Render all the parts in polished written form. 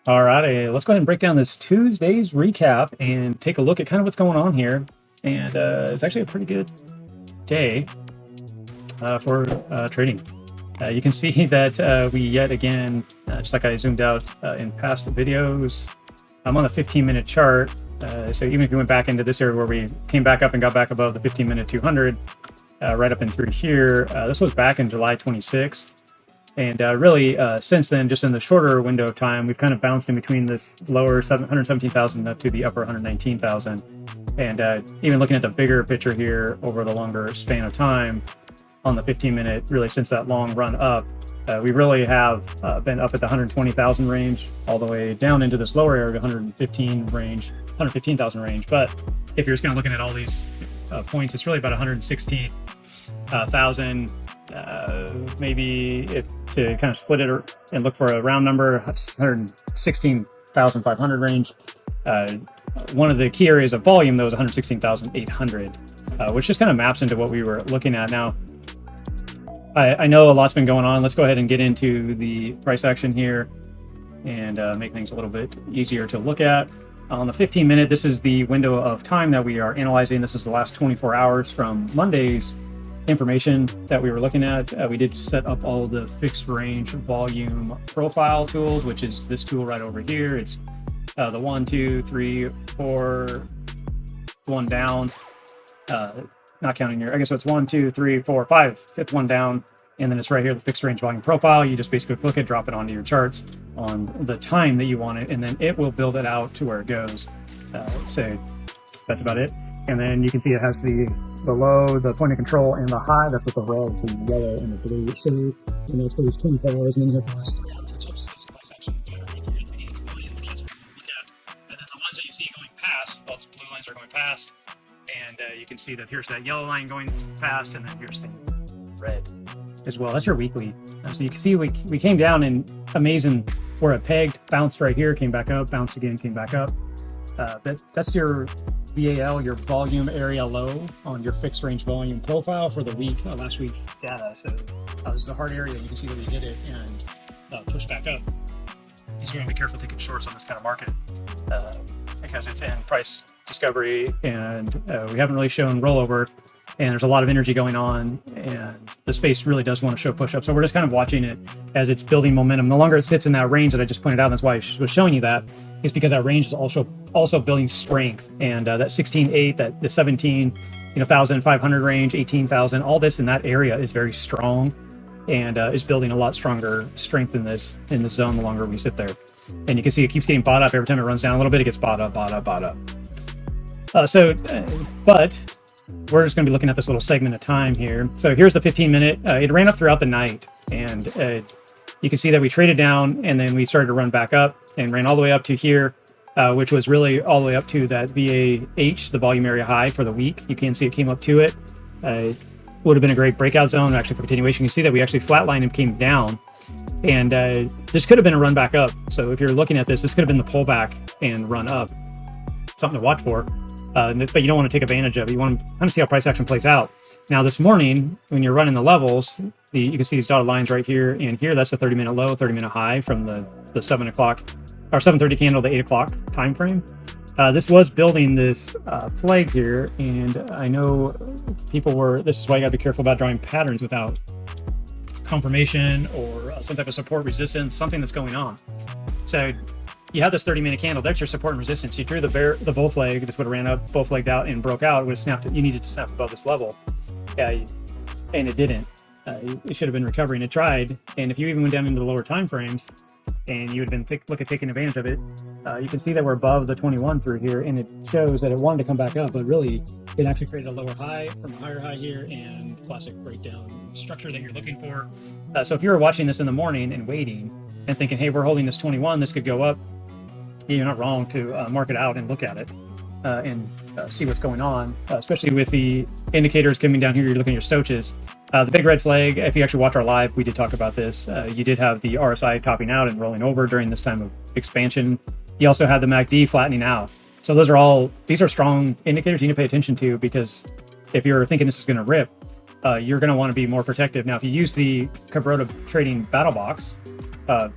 Alrighty, let's go ahead and break down this Tuesday's recap and take a look at kind of what's going on here. And it's actually a pretty good day for trading. You can see that we yet again, just like I zoomed out in past videos, I'm on a 15-minute chart. So even if you went back into this area where we came back up and got back above the 15-minute 200, right up and through here, this was back in July 26th. And really, since then, just in the shorter window of time, we've kind of bounced in between this lower 117,000 up to the upper 119,000. And even looking at the bigger picture here over the longer span of time on the 15-minute, really since that long run up, we really have been up at the 120,000 range all the way down into this lower area, 115,000 range. But if you're just kind of looking at all these points, it's really about 116,000. Maybe to kind of split it and look for a round number, 116,500 range. One of the key areas of volume, though, is 116,800, which just kind of maps into what we were looking at. Now, I know a lot's been going on. Let's go ahead and get into the price action here and make things a little bit easier to look at. On the 15-minute, this is the window of time that we are analyzing. This is the last 24 hours from Monday's information that we were looking at. We did set up all the fixed range volume profile tools, which is this tool right over here. It's the 1, 2, 3, 4, one down, not counting here. I guess so it's 1, 2, 3, 4, 5, fifth one down, and then it's right here, the fixed range volume profile. You just basically click it, drop it onto your charts on the time that you want it, and then it will build it out to where it goes. So that's about it. And then you can see it has the low, the point of control, and the high. That's what the red, the yellow, and the blue show. And that's for these 24 hours. And then you have the last 3 hours, which just this price action right here at the beginning of the million, which is what we look at. And then the ones that you see going past, those blue lines are going past. And you can see that here's that yellow line going past, and then here's the red as well. That's your weekly. So you can see we came down and amazing where it pegged, bounced right here, came back up, bounced again, came back up. That's your VAL, your volume area low on your fixed range volume profile for the week, last week's data. So this is a hard area. You can see that we hit it and push back up. So we want to be careful taking shorts on this kind of market because it's in price discovery and we haven't really shown rollover, and there's a lot of energy going on, and the space really does want to show push up. So we're just kind of watching it as it's building momentum. The longer it sits in that range that I just pointed out, that's why I was showing you that, is because that range is also building strength, and that 16.8, that the 17,500 range, 18,000, all this in that area is very strong, and is building a lot stronger strength in this zone the longer we sit there. And you can see it keeps getting bought up every time it runs down a little bit. It gets bought up. But we're just going to be looking at this little segment of time here. So here's the 15-minute. It ran up throughout the night, and you can see that we traded down, and then we started to run back up and ran all the way up to here, which was really all the way up to that VAH, the volume area high for the week. You can see it came up to it. It would have been a great breakout zone, actually, for continuation. You see that we actually flatlined and came down, and this could have been a run back up. So if you're looking at this, this could have been the pullback and run up. Something to watch for. But you don't want to take advantage of it. You want to kind of see how price action plays out. Now this morning, when you're running the levels, you can see these dotted lines right here and here. That's the 30-minute low, 30-minute high from the 7 o'clock or 7:30 candle to 8 o'clock time frame. This was building this flag here, and I know people were. This is why you got to be careful about drawing patterns without confirmation or some type of support resistance, something that's going on. So you have this 30-minute candle. That's your support and resistance. You drew the bull flag. This would have ran up, bull flagged out, and broke out. It would have snapped. You needed to snap above this level, and it didn't. It should have been recovering. It tried, and if you even went down into the lower time frames, and you would have been taking advantage of it, you can see that we're above the 21 through here, and it shows that it wanted to come back up, but really, it actually created a lower high from a higher high here, and classic breakdown structure that you're looking for. So if you were watching this in the morning and waiting and thinking, hey, we're holding this 21, this could go up. You're not wrong to mark it out and look at it and see what's going on, especially with the indicators coming down here. You're looking at your stoaches. The big red flag, if you actually watch our live, we did talk about this. You did have the RSI topping out and rolling over during this time of expansion. You also had the MACD flattening out. So these are strong indicators you need to pay attention to, because if you're thinking this is going to rip, you're going to want to be more protective. Now, if you use the Kabroda trading battle box,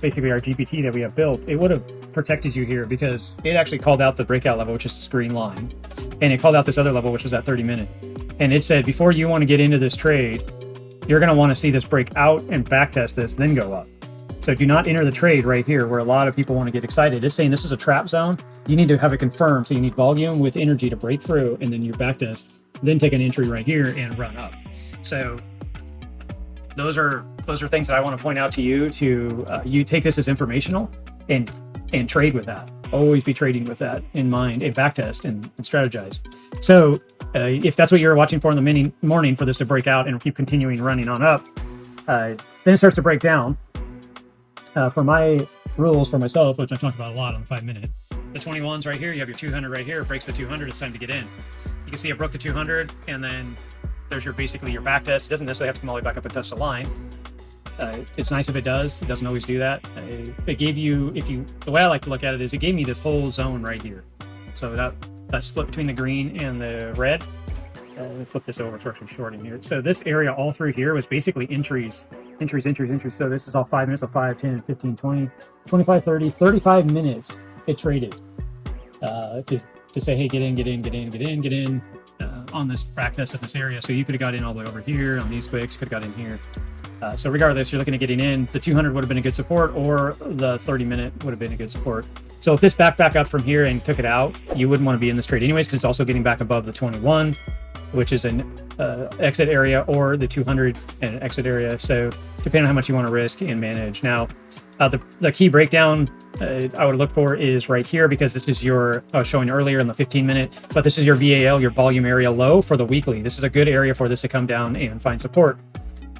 basically our GPT that we have built, it would have protected you here because it actually called out the breakout level, which is this green line, and it called out this other level, which was that 30-minute. And it said, before you want to get into this trade, you're going to want to see this break out and backtest this, then go up. So do not enter the trade right here where a lot of people want to get excited. It's saying this is a trap zone. You need to have it confirmed. So you need volume with energy to break through, and then your backtest, then take an entry right here and run up. So those are things that I want to point out to you. You take this as informational and trade with that. Always be trading with that in mind, and backtest and strategize. So if that's what you're watching for in the morning for this to break out and keep continuing running on up, then it starts to break down. For my rules for myself, which I talk about a lot on the 5-minute, the 21s right here, you have your 200 right here, it breaks the 200, it's time to get in. You can see it broke the 200, and then there's basically your backtest. It doesn't necessarily have to come all the way back up and touch the line. It's nice if it does. It doesn't always do that. It gave you, the way I like to look at it is it gave me this whole zone right here. So that split between the green and the red. Let me flip this over, it's actually short in here. So this area all through here was basically entries. So this is all 5 minutes, so 5, 10, 15, 20, 25, 30, 35 minutes it traded to say, hey, get in on this backtest of this area. So you could have got in all the way over here on these wicks, could have got in here. So regardless, you're looking at getting in. The 200 would have been a good support, or the 30-minute would have been a good support. So if this back up from here and took it out, you wouldn't want to be in this trade anyways, because it's also getting back above the 21, which is an exit area, or the 200 and exit area. So depending on how much you want to risk and manage. Now, the key breakdown I would look for is right here, because this is your, I was showing earlier in the 15-minute, but this is your VAL, your volume area low for the weekly. This is a good area for this to come down and find support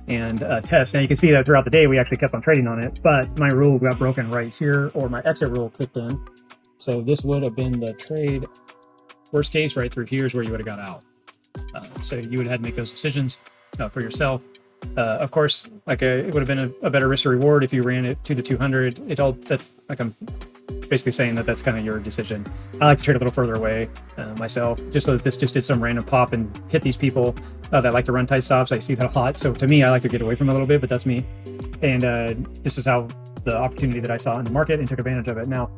and test. Now you can see that throughout the day we actually kept on trading on it, but my rule got broken right here, or my exit rule kicked in. So this would have been the trade. Worst case, right through here is where you would have got out. So you would have had to make those decisions for yourself. Of course, it would have been a better risk to reward if you ran it to the 200. That's like, I'm basically saying that's kind of your decision. I like to trade a little further away myself, just so that this just did some random pop and hit these people that like to run tight stops. I see that a lot. So to me, I like to get away from it a little bit, but that's me. And this is how the opportunity that I saw in the market and took advantage of it. Now,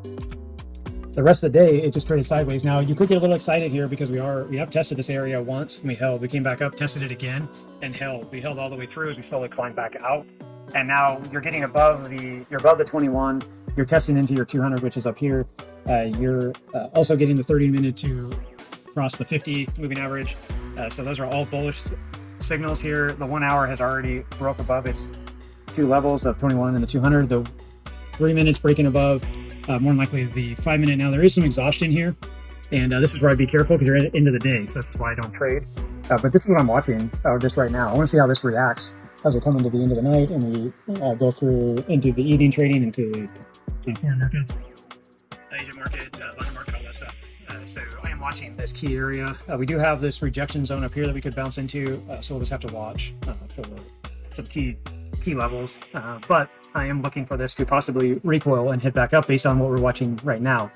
the rest of the day, it just traded sideways. Now, you could get a little excited here because we have tested this area once. We held. We came back up, tested it again, and held. We held all the way through as we slowly climbed back out. And now you're getting above the 21. You're testing into your 200, which is up here. You're also getting the 30-minute to cross the 50 moving average. So those are all bullish signals here. The 1 hour has already broke above its two levels of 21 and the 200. The 3 minutes breaking above. More than likely the 5 minute. Now there is some exhaustion here, and this is where I'd be careful because you're at the end of the day, so this is why I don't trade. But this is what I'm watching just right now. I want to see how this reacts as we come into the end of the night and we go through into the evening trading, into foreign markets, Asian market, London market, all that stuff. So I am watching this key area. We do have this rejection zone up here that we could bounce into, so we'll just have to watch for some key levels, but I am looking for this to possibly recoil and hit back up based on what we're watching right now.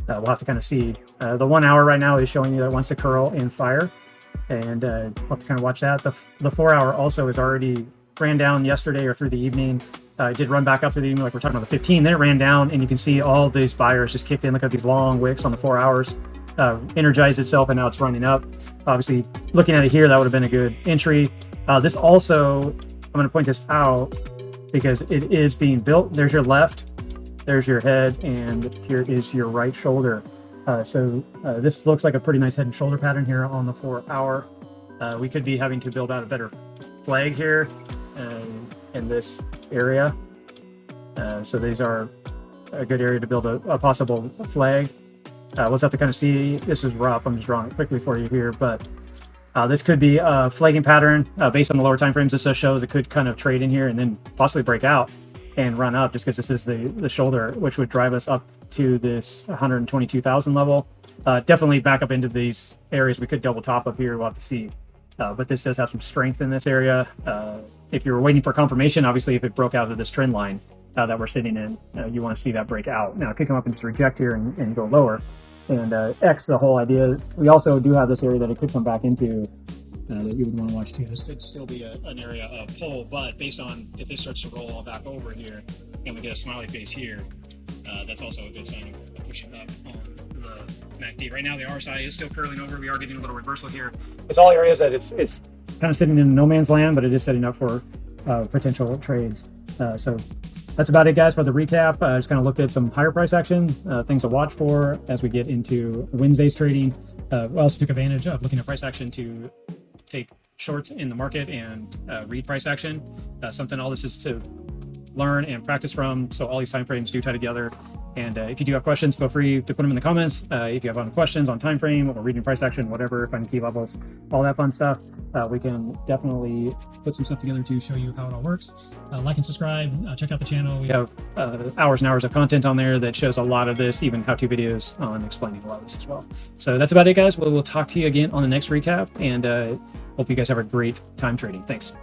We'll have to kind of see. The 1 hour right now is showing you that it wants to curl and fire, and we'll have to kind of watch that. The 4 hour also is already ran down yesterday or through the evening. It did run back up through the evening like we're talking about the 15, then it ran down, and you can see all these buyers just kicked in. Look at these long wicks on the 4 hours, energized itself, and now it's running up. Obviously, looking at it here, that would have been a good entry. This also, I'm going to point this out because it is being built. There's your left, there's your head, and here is your right shoulder. So this looks like a pretty nice head and shoulder pattern here on the 4 hour. We could be having to build out a better flag here in this area. So these are a good area to build a possible flag. We'll just have to kind of see. This is rough. I'm just drawing it quickly for you here, but this could be a flagging pattern based on the lower time frames. This shows it could kind of trade in here and then possibly break out and run up, just because this is the shoulder, which would drive us up to this 122,000 level. Definitely back up into these areas. We could double top up here. We'll have to see. But this does have some strength in this area. If you're waiting for confirmation, obviously, if it broke out of this trend line that we're sitting in, you want to see that break out. Now, it could come up and just reject here and go lower. And X, the whole idea, we also do have this area that it could come back into that you would want to watch too. This could still be an area of pull, but based on if this starts to roll all back over here and we get a smiley face here, that's also a good sign of pushing up on the MACD. Right now, the RSI is still curling over. We are getting a little reversal here. It's all areas that it's kind of sitting in no man's land, but it is setting up for potential trades. So that's about it, guys, for the recap. Just kind of looked at some higher price action, things to watch for as we get into Wednesday's trading. We also took advantage of looking at price action to take shorts in the market and read price action. Something all this is to learn and practice from. So all these time frames do tie together. And if you do have questions, feel free to put them in the comments. If you have any questions on time frame or reading price action, whatever, finding key levels, all that fun stuff, we can definitely put some stuff together to show you how it all works. Like and subscribe. Check out the channel. We have hours and hours of content on there that shows a lot of this, even how-to videos on explaining a lot of this as well. So that's about it, guys. We'll talk to you again on the next recap, and hope you guys have a great time trading. Thanks.